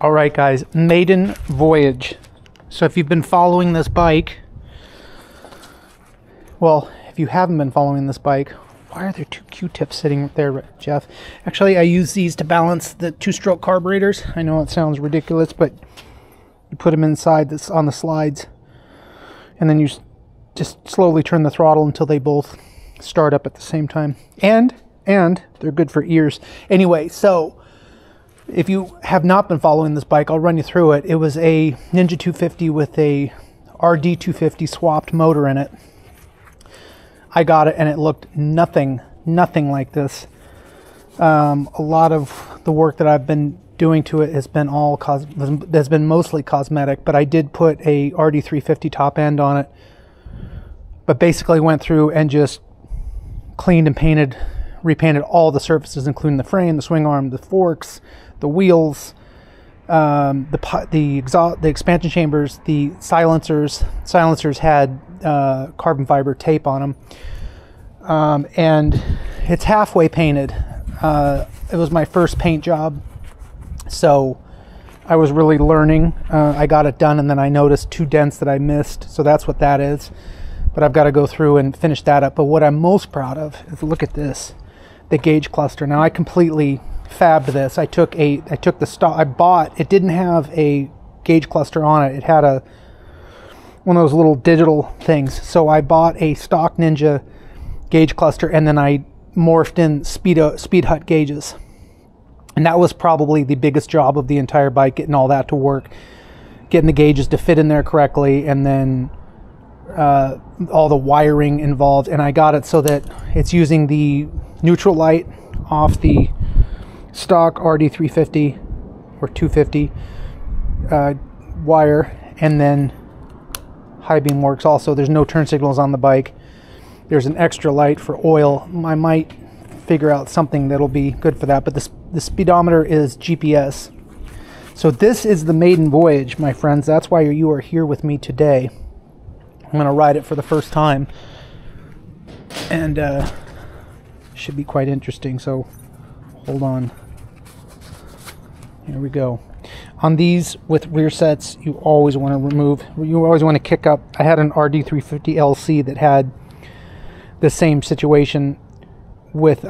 All right, guys, maiden voyage. So if you've been following this bike, well, if you haven't been following this bike, why are there two Q-tips sitting there, Jeff? Actually, I use these to balance the two-stroke carburetors. I know it sounds ridiculous, but you put them inside this on the slides, and then you just slowly turn the throttle until they both start up at the same time. And they're good for ears. Anyway, so if you have not been following this bike, I'll run you through it. It was a Ninja 250 with a RD350 swapped motor in it. I got it and it looked nothing like this. A lot of the work that I've been doing to it has been mostly cosmetic, but I did put a RD350 top end on it. But basically went through and just cleaned and repainted all the surfaces, including the frame, the swing arm, the forks, the wheels, the expansion chambers, the silencers. Silencers had carbon fiber tape on them, and it's halfway painted. It was my first paint job, so I was really learning. I got it done, and then I noticed two dents that I missed, so that's what that is. But I've got to go through and finish that up. But what I'm most proud of is, look at this, the gauge cluster. Now I completely fabbed this. I took the stock I bought. It didn't have a gauge cluster on it. It had one of those little digital things. So I bought a stock Ninja gauge cluster, and then I morphed in Speed Hut gauges. And that was probably the biggest job of the entire bike, getting all that to work, getting the gauges to fit in there correctly, and then all the wiring involved. And I got it so that it's using the neutral light off the stock RD350 or 250 wire, and then high beam works also. There's no turn signals on the bike. There's an extra light for oil. I might figure out something that'll be good for that, but the speedometer is GPS. So this is the maiden voyage, my friends. That's why you are here with me today. I'm going to ride it for the first time, and should be quite interesting, so hold on. Here we go. On these with rear sets, you always want to kick up. I had an RD350 LC that had the same situation with,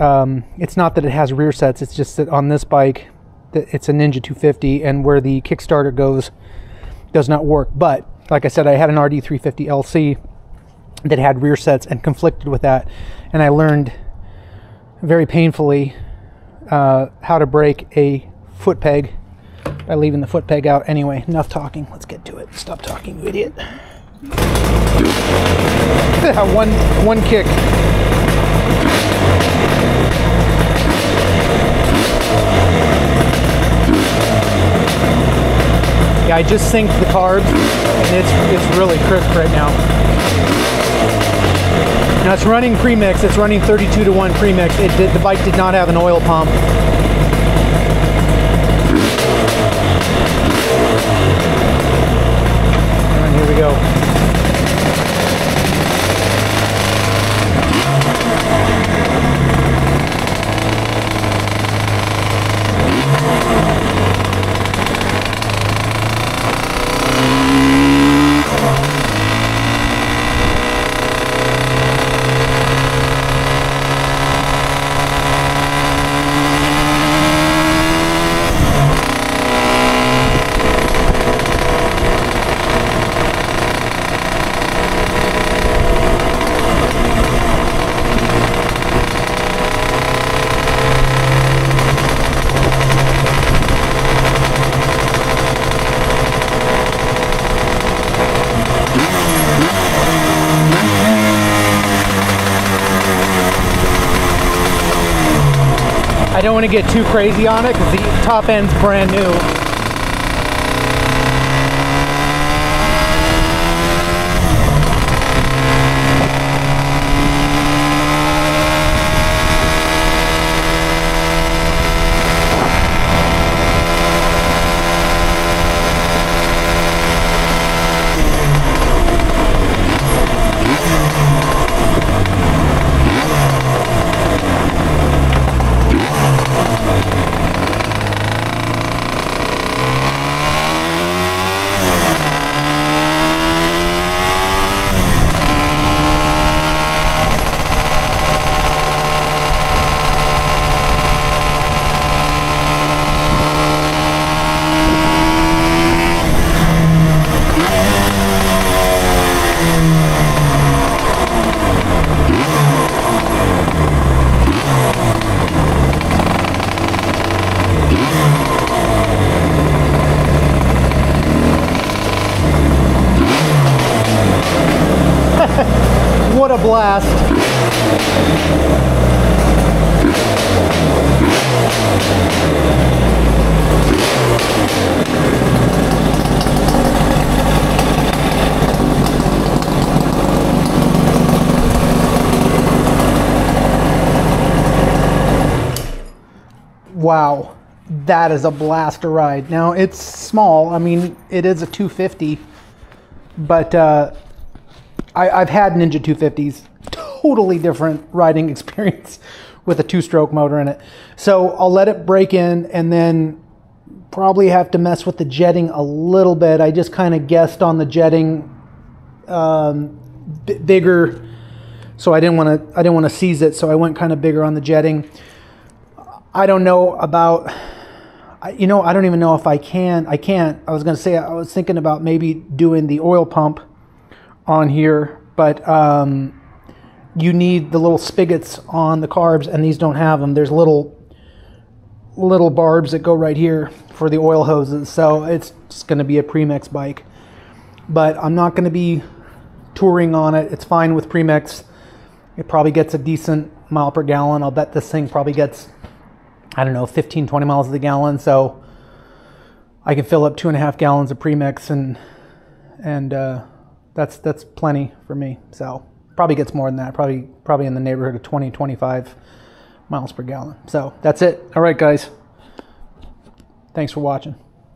it's not that it has rear sets, it's just that on this bike, it's a Ninja 250, and where the Kickstarter goes does not work. But like I said, I had an RD350 LC that had rear sets and conflicted with that, and I learned very painfully how to break a foot peg by leaving the foot peg out. Anyway, enough talking. Let's get to it. Stop talking, you idiot. one kick. Yeah, I just synced the carbs, and it's really crisp right now. Now it's running premix. It's running 32-to-1 premix. The bike did not have an oil pump. And here we go. I don't want to get too crazy on it because the top end's brand new. Wow, that is a blast to ride. Now it's small. I mean, it is a 250, but I've had Ninja 250s. Totally different riding experience with a 2-stroke motor in it. So I'll let it break in, and then probably have to mess with the jetting a little bit. I just kind of guessed on the jetting bigger, so I didn't want to seize it. So I went kind of bigger on the jetting. I don't know about, you know, I don't even know if I can't. I was going to say, I was thinking about maybe doing the oil pump on here, but you need the little spigots on the carbs, and these don't have them. There's little barbs that go right here for the oil hoses. So it's just going to be a premix bike, but I'm not going to be touring on it. It's fine with premix. It probably gets a decent mile per gallon. I'll bet this thing probably gets, I don't know, 15, 20 miles to the gallon. So I can fill up 2.5 gallons of premix, and that's plenty for me. So probably gets more than that, probably in the neighborhood of 20, 25 miles per gallon. So that's it. All right, guys. Thanks for watching.